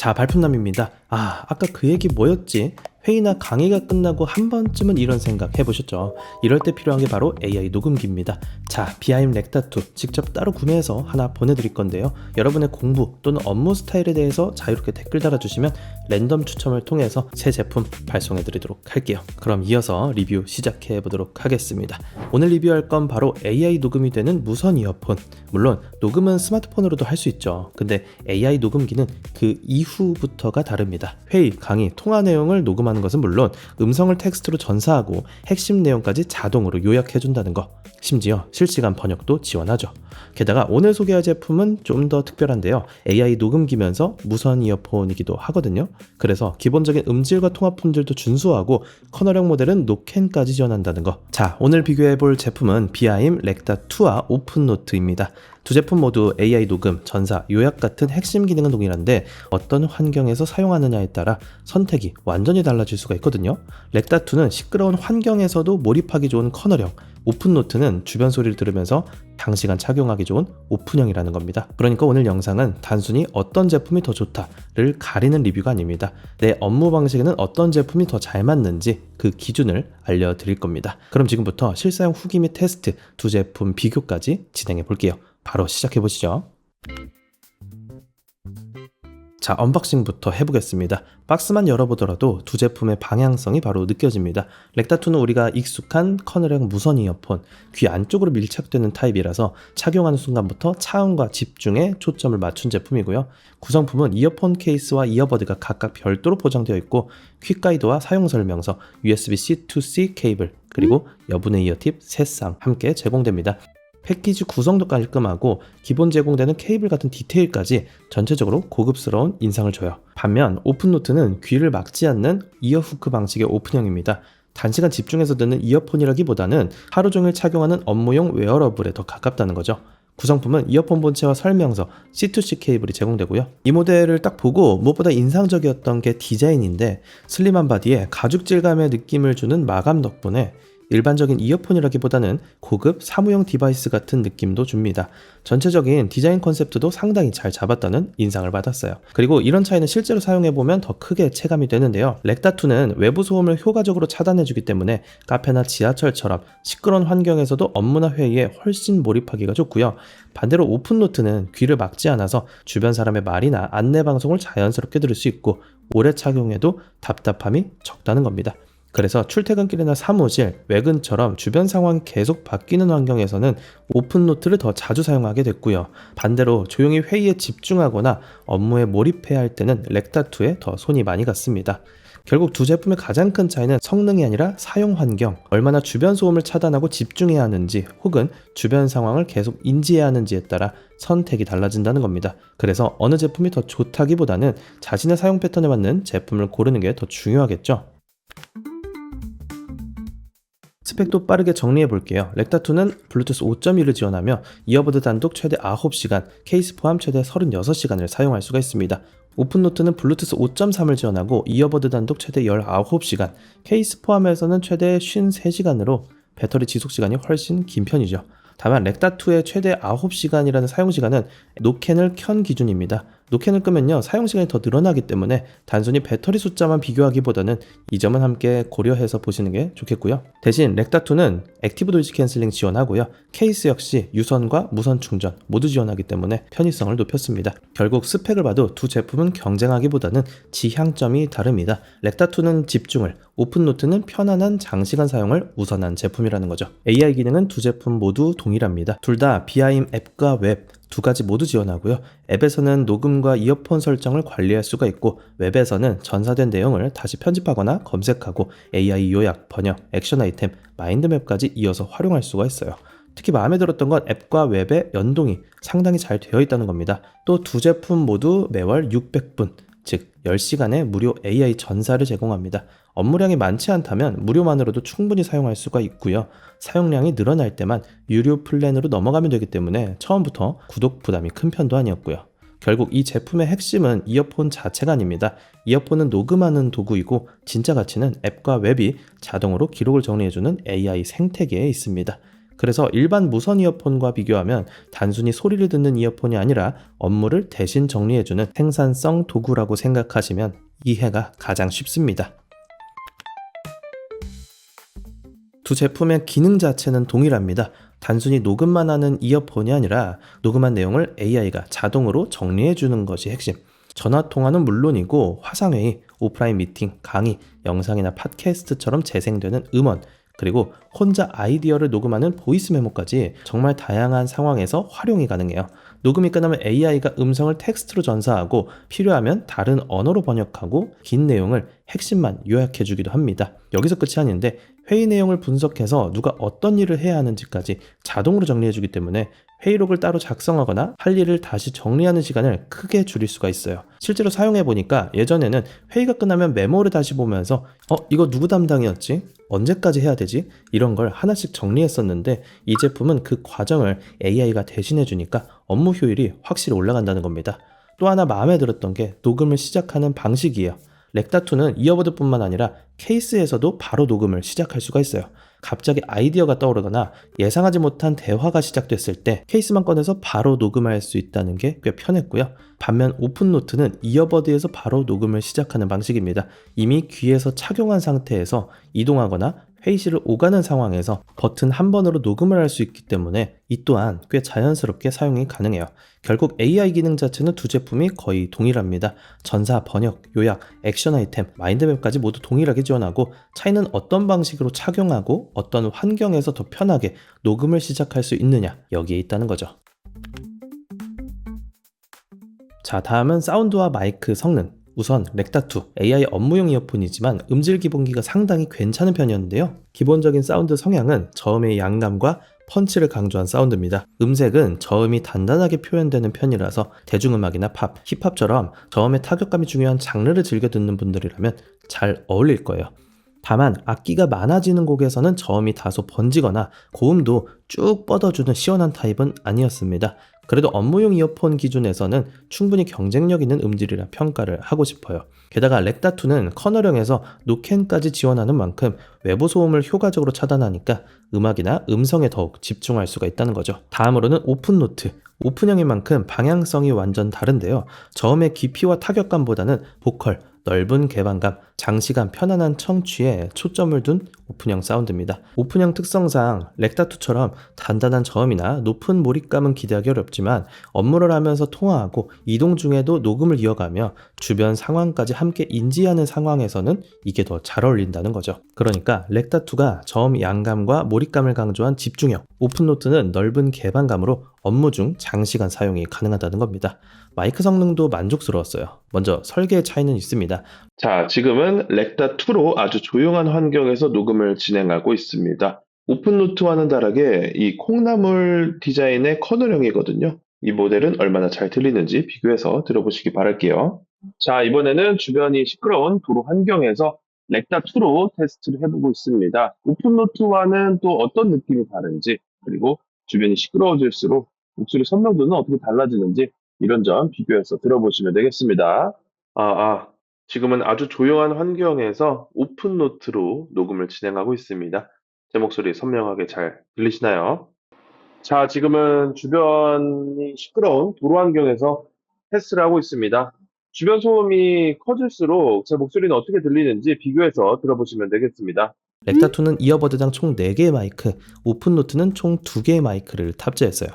자, 발품남입니다. 아까 그 얘기 뭐였지? 회의나 강의가 끝나고 한 번쯤은 이런 생각 해보셨죠? 이럴 때 필요한 게 바로 AI 녹음기입니다. 자, BIM 렉타2 직접 따로 구매해서 하나 보내드릴 건데요. 여러분의 공부 또는 업무 스타일에 대해서 자유롭게 댓글 달아주시면 랜덤 추첨을 통해서 새 제품 발송해드리도록 할게요. 그럼 이어서 리뷰 시작해보도록 하겠습니다. 오늘 리뷰할 건 바로 AI 녹음이 되는 무선 이어폰. 물론 녹음은 스마트폰으로도 할 수 있죠. 근데 AI 녹음기는 그 이후부터가 다릅니다. 회의, 강의, 통화 내용을 녹음하는 것은 물론 음성을 텍스트로 전사하고 핵심 내용까지 자동으로 요약해준다는 거. 심지어 실시간 번역도 지원하죠. 게다가 오늘 소개할 제품은 좀 더 특별한데요. AI 녹음기면서 무선 이어폰이기도 하거든요. 그래서 기본적인 음질과 통화 품질도 준수하고 커널형 모델은 노캔까지 지원한다는 거. 자, 오늘 비교해볼 제품은 BIM 렉타2와 오픈노트입니다. 두 제품 모두 AI 녹음, 전사, 요약 같은 핵심 기능은 동일한데 어떤 환경에서 사용하느냐에 따라 선택이 완전히 달라질 수가 있거든요. 렉타2는 시끄러운 환경에서도 몰입하기 좋은 커널형, 오픈노트는 주변 소리를 들으면서 장시간 착용하기 좋은 오픈형이라는 겁니다. 그러니까 오늘 영상은 단순히 어떤 제품이 더 좋다를 가리는 리뷰가 아닙니다. 내 업무 방식에는 어떤 제품이 더 잘 맞는지 그 기준을 알려드릴 겁니다. 그럼 지금부터 실사용 후기 및 테스트 두 제품 비교까지 진행해 볼게요. 바로 시작해 보시죠. 자, 언박싱부터 해보겠습니다. 박스만 열어보더라도 두 제품의 방향성이 바로 느껴집니다. 렉타2는 우리가 익숙한 커널형 무선 이어폰, 귀 안쪽으로 밀착되는 타입이라서 착용하는 순간부터 차음과 집중에 초점을 맞춘 제품이고요. 구성품은 이어폰 케이스와 이어버드가 각각 별도로 포장되어 있고 퀵가이드와 사용설명서, USB-C to C 케이블, 그리고 여분의 이어팁 3쌍 함께 제공됩니다. 패키지 구성도 깔끔하고 기본 제공되는 케이블 같은 디테일까지 전체적으로 고급스러운 인상을 줘요. 반면 오픈노트는 귀를 막지 않는 이어후크 방식의 오픈형입니다. 단시간 집중해서 듣는 이어폰이라기보다는 하루 종일 착용하는 업무용 웨어러블에 더 가깝다는 거죠. 구성품은 이어폰 본체와 설명서, C2C 케이블이 제공되고요. 이 모델을 딱 보고 무엇보다 인상적이었던 게 디자인인데 슬림한 바디에 가죽 질감의 느낌을 주는 마감 덕분에 일반적인 이어폰이라기보다는 고급 사무용 디바이스 같은 느낌도 줍니다. 전체적인 디자인 컨셉트도 상당히 잘 잡았다는 인상을 받았어요. 그리고 이런 차이는 실제로 사용해보면 더 크게 체감이 되는데요. 렉타2는 외부 소음을 효과적으로 차단해주기 때문에 카페나 지하철처럼 시끄러운 환경에서도 업무나 회의에 훨씬 몰입하기가 좋고요. 반대로 오픈노트는 귀를 막지 않아서 주변 사람의 말이나 안내 방송을 자연스럽게 들을 수 있고 오래 착용해도 답답함이 적다는 겁니다. 그래서 출퇴근길이나 사무실, 외근처럼 주변 상황이 계속 바뀌는 환경에서는 오픈노트를 더 자주 사용하게 됐고요. 반대로 조용히 회의에 집중하거나 업무에 몰입해야 할 때는 렉타2에 더 손이 많이 갔습니다. 결국 두 제품의 가장 큰 차이는 성능이 아니라 사용 환경, 얼마나 주변 소음을 차단하고 집중해야 하는지 혹은 주변 상황을 계속 인지해야 하는지에 따라 선택이 달라진다는 겁니다. 그래서 어느 제품이 더 좋다기보다는 자신의 사용 패턴에 맞는 제품을 고르는 게 더 중요하겠죠. 스펙도 빠르게 정리해 볼게요. 렉타2는 블루투스 5.1을 지원하며 이어버드 단독 최대 9시간, 케이스 포함 최대 36시간을 사용할 수가 있습니다. 오픈노트는 블루투스 5.3을 지원하고 이어버드 단독 최대 19시간, 케이스 포함해서는 최대 53시간으로 배터리 지속시간이 훨씬 긴 편이죠. 다만 렉타2의 최대 9시간이라는 사용시간은 노캔을 켠 기준입니다. 노캔을 끄면요 사용시간이 더 늘어나기 때문에 단순히 배터리 숫자만 비교하기보다는 이 점은 함께 고려해서 보시는 게 좋겠고요. 대신 렉타2는 액티브 노이즈 캔슬링 지원하고요. 케이스 역시 유선과 무선 충전 모두 지원하기 때문에 편의성을 높였습니다. 결국 스펙을 봐도 두 제품은 경쟁하기보다는 지향점이 다릅니다. 렉타2는 집중을, 오픈노트는 편안한 장시간 사용을 우선한 제품이라는 거죠. AI 기능은 두 제품 모두 동일합니다. 둘 다 BIM 앱과 웹 두 가지 모두 지원하고요. 앱에서는 녹음과 이어폰 설정을 관리할 수가 있고 웹에서는 전사된 내용을 다시 편집하거나 검색하고 AI 요약, 번역, 액션 아이템, 마인드맵까지 이어서 활용할 수가 있어요. 특히 마음에 들었던 건 앱과 웹의 연동이 상당히 잘 되어 있다는 겁니다. 또 두 제품 모두 매월 600분, 즉 10시간의 무료 AI 전사를 제공합니다. 업무량이 많지 않다면 무료만으로도 충분히 사용할 수가 있고요. 사용량이 늘어날 때만 유료 플랜으로 넘어가면 되기 때문에 처음부터 구독 부담이 큰 편도 아니었고요. 결국 이 제품의 핵심은 이어폰 자체가 아닙니다. 이어폰은 녹음하는 도구이고 진짜 가치는 앱과 웹이 자동으로 기록을 정리해주는 AI 생태계에 있습니다. 그래서 일반 무선 이어폰과 비교하면 단순히 소리를 듣는 이어폰이 아니라 업무를 대신 정리해주는 생산성 도구라고 생각하시면 이해가 가장 쉽습니다. 두 제품의 기능 자체는 동일합니다. 단순히 녹음만 하는 이어폰이 아니라 녹음한 내용을 AI가 자동으로 정리해주는 것이 핵심. 전화 통화는 물론이고 화상회의, 오프라인 미팅, 강의, 영상이나 팟캐스트처럼 재생되는 음원, 그리고 혼자 아이디어를 녹음하는 보이스 메모까지 정말 다양한 상황에서 활용이 가능해요. 녹음이 끝나면 AI가 음성을 텍스트로 전사하고 필요하면 다른 언어로 번역하고 긴 내용을 핵심만 요약해주기도 합니다. 여기서 끝이 아닌데 회의 내용을 분석해서 누가 어떤 일을 해야 하는지까지 자동으로 정리해주기 때문에 회의록을 따로 작성하거나 할 일을 다시 정리하는 시간을 크게 줄일 수가 있어요. 실제로 사용해보니까 예전에는 회의가 끝나면 메모를 다시 보면서 이거 누구 담당이었지? 언제까지 해야 되지? 이런 걸 하나씩 정리했었는데 이 제품은 그 과정을 AI가 대신해주니까 업무 효율이 확실히 올라간다는 겁니다. 또 하나 마음에 들었던 게 녹음을 시작하는 방식이에요. 렉다2는 이어버드뿐만 아니라 케이스에서도 바로 녹음을 시작할 수가 있어요. 갑자기 아이디어가 떠오르거나 예상하지 못한 대화가 시작됐을 때 케이스만 꺼내서 바로 녹음할 수 있다는 게 꽤 편했고요. 반면 오픈노트는 이어버드에서 바로 녹음을 시작하는 방식입니다. 이미 귀에서 착용한 상태에서 이동하거나 회의실을 오가는 상황에서 버튼 한 번으로 녹음을 할 수 있기 때문에 이 또한 꽤 자연스럽게 사용이 가능해요. 결국 AI 기능 자체는 두 제품이 거의 동일합니다. 전사, 번역, 요약, 액션 아이템, 마인드맵까지 모두 동일하게 지원하고 차이는 어떤 방식으로 착용하고 어떤 환경에서 더 편하게 녹음을 시작할 수 있느냐 여기에 있다는 거죠. 자, 다음은 사운드와 마이크 성능. 우선 렉다2 AI 업무용 이어폰이지만 음질 기본기가 상당히 괜찮은 편이었는데요. 기본적인 사운드 성향은 저음의 양감과 펀치를 강조한 사운드입니다. 음색은 저음이 단단하게 표현되는 편이라서 대중음악이나 팝, 힙합처럼 저음의 타격감이 중요한 장르를 즐겨 듣는 분들이라면 잘 어울릴 거예요. 다만 악기가 많아지는 곡에서는 저음이 다소 번지거나 고음도 쭉 뻗어주는 시원한 타입은 아니었습니다. 그래도 업무용 이어폰 기준에서는 충분히 경쟁력 있는 음질이라 평가를 하고 싶어요. 게다가 렉다2는 커널형에서 노캔까지 지원하는 만큼 외부 소음을 효과적으로 차단하니까 음악이나 음성에 더욱 집중할 수가 있다는 거죠. 다음으로는 오픈노트. 오픈형인 만큼 방향성이 완전 다른데요. 저음의 깊이와 타격감보다는 보컬, 넓은 개방감, 장시간 편안한 청취에 초점을 둔 오픈형 사운드입니다. 오픈형 특성상 렉다2처럼 단단한 저음이나 높은 몰입감은 기대하기 어렵지만 업무를 하면서 통화하고 이동 중에도 녹음을 이어가며 주변 상황까지 함께 인지하는 상황에서는 이게 더 잘 어울린다는 거죠. 그러니까 렉다2가 저음 양감과 몰입감을 강조한 집중형, 오픈노트는 넓은 개방감으로 업무 중 장시간 사용이 가능하다는 겁니다. 마이크 성능도 만족스러웠어요. 먼저 설계의 차이는 있습니다. 자, 지금은 렉다2로 아주 조용한 환경에서 녹음을 진행하고 있습니다. 오픈노트와는 다르게 이 콩나물 디자인의 커널형이거든요. 이 모델은 얼마나 잘 들리는지 비교해서 들어보시기 바랄게요. 자, 이번에는 주변이 시끄러운 도로 환경에서 렉다2로 테스트를 해보고 있습니다. 오픈노트와는 또 어떤 느낌이 다른지, 그리고 주변이 시끄러워질수록 목소리 선명도는 어떻게 달라지는지 이런 점 비교해서 들어보시면 되겠습니다. 지금은 아주 조용한 환경에서 오픈노트로 녹음을 진행하고 있습니다. 제 목소리 선명하게 잘 들리시나요? 자, 지금은 주변이 시끄러운 도로 환경에서 테스트를 하고 있습니다. 주변 소음이 커질수록 제 목소리는 어떻게 들리는지 비교해서 들어보시면 되겠습니다. 렉다2는 이어버드당 총 4개의 마이크, 오픈노트는 총 2개의 마이크를 탑재했어요.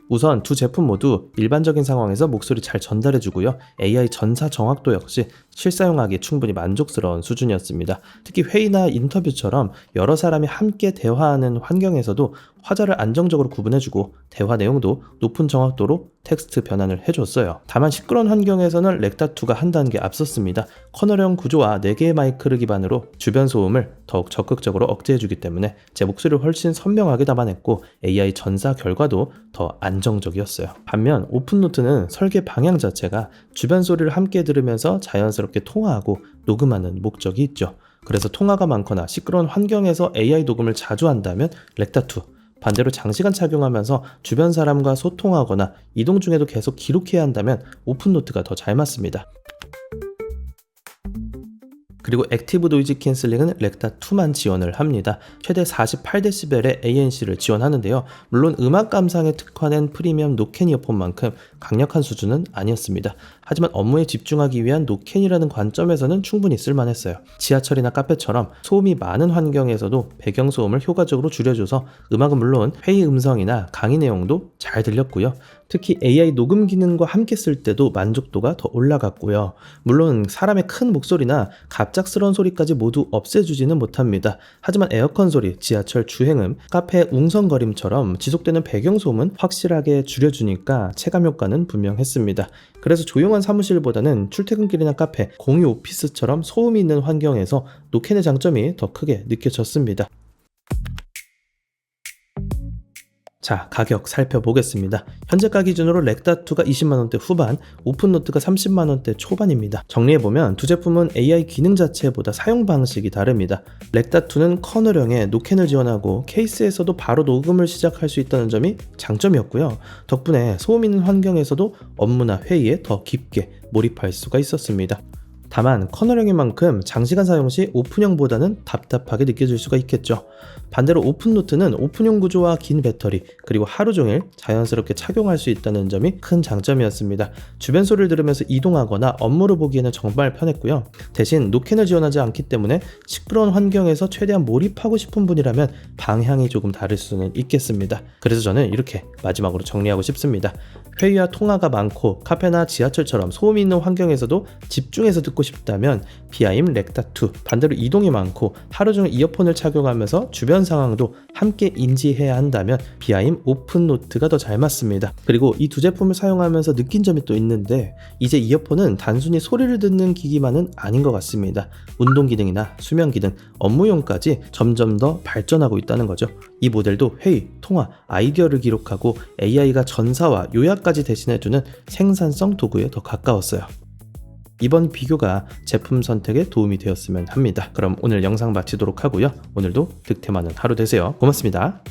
우선 두 제품 모두 일반적인 상황에서 목소리 잘 전달해주고요. AI 전사 정확도 역시 실사용하기에 충분히 만족스러운 수준이었습니다. 특히 회의나 인터뷰처럼 여러 사람이 함께 대화하는 환경에서도 화자를 안정적으로 구분해주고 대화 내용도 높은 정확도로 텍스트 변환을 해줬어요. 다만 시끄러운 환경에서는 렉다2가 한 단계 앞섰습니다. 커널형 구조와 4개의 마이크를 기반으로 주변 소음을 더욱 적극적으로 억제해주기 때문에 제 목소리를 훨씬 선명하게 담아냈고 AI 전사 결과도 더 안정적이었어요. 반면 오픈노트는 설계 방향 자체가 주변 소리를 함께 들으면서 자연스럽게 통화하고 녹음하는 목적이 있죠. 그래서 통화가 많거나 시끄러운 환경에서 AI 녹음을 자주 한다면 렉다2, 반대로 장시간 착용하면서 주변 사람과 소통하거나 이동 중에도 계속 기록해야 한다면 오픈노트가 더 잘 맞습니다. 그리고 액티브 노이즈 캔슬링은 렉타2만 지원을 합니다. 최대 48dB의 ANC를 지원하는데요. 물론 음악 감상에 특화된 프리미엄 노캔 이어폰만큼 강력한 수준은 아니었습니다. 하지만 업무에 집중하기 위한 노캔이라는 관점에서는 충분히 쓸만했어요. 지하철이나 카페처럼 소음이 많은 환경에서도 배경소음을 효과적으로 줄여줘서 음악은 물론 회의 음성이나 강의 내용도 잘 들렸고요. 특히 AI 녹음 기능과 함께 쓸 때도 만족도가 더 올라갔고요. 물론 사람의 큰 목소리나 갑작스러운 소리까지 모두 없애주지는 못합니다. 하지만 에어컨 소리, 지하철 주행음, 카페 웅성거림처럼 지속되는 배경소음은 확실하게 줄여주니까 체감 효과는 분명했습니다. 그래서 조용한 사무실보다는 출퇴근길이나 카페, 공유 오피스처럼 소음이 있는 환경에서 노캔의 장점이 더 크게 느껴졌습니다. 자, 가격 살펴보겠습니다. 현재가 기준으로 렉타2가 20만원대 후반, 오픈노트가 30만원대 초반입니다. 정리해보면 두 제품은 AI 기능 자체보다 사용 방식이 다릅니다. 렉타2는 커널형의 노캔을 지원하고 케이스에서도 바로 녹음을 시작할 수 있다는 점이 장점이었고요. 덕분에 소음 있는 환경에서도 업무나 회의에 더 깊게 몰입할 수가 있었습니다. 다만 커널형인 만큼 장시간 사용 시 오픈형보다는 답답하게 느껴질 수가 있겠죠. 반대로 오픈노트는 오픈형 구조와 긴 배터리, 그리고 하루 종일 자연스럽게 착용할 수 있다는 점이 큰 장점이었습니다. 주변 소리를 들으면서 이동하거나 업무를 보기에는 정말 편했고요. 대신 노캔을 지원하지 않기 때문에 시끄러운 환경에서 최대한 몰입하고 싶은 분이라면 방향이 조금 다를 수는 있겠습니다. 그래서 저는 이렇게 마지막으로 정리하고 싶습니다. 회의와 통화가 많고 카페나 지하철처럼 소음이 있는 환경에서도 집중해서 듣고 싶다면 비아임 렉타2, 반대로 이동이 많고 하루 종일 이어폰을 착용하면서 주변 상황도 함께 인지해야 한다면 비아임 오픈노트가 더 잘 맞습니다. 그리고 이 두 제품을 사용하면서 느낀 점이 또 있는데, 이제 이어폰은 단순히 소리를 듣는 기기만은 아닌 것 같습니다. 운동 기능이나 수면 기능, 업무용까지 점점 더 발전하고 있다는 거죠. 이 모델도 회의, 통화, 아이디어를 기록하고 AI가 전사와 요약까지 대신해주는 생산성 도구에 더 가까웠어요. 이번 비교가 제품 선택에 도움이 되었으면 합니다. 그럼 오늘 영상 마치도록 하고요. 오늘도 득템하는 하루 되세요. 고맙습니다.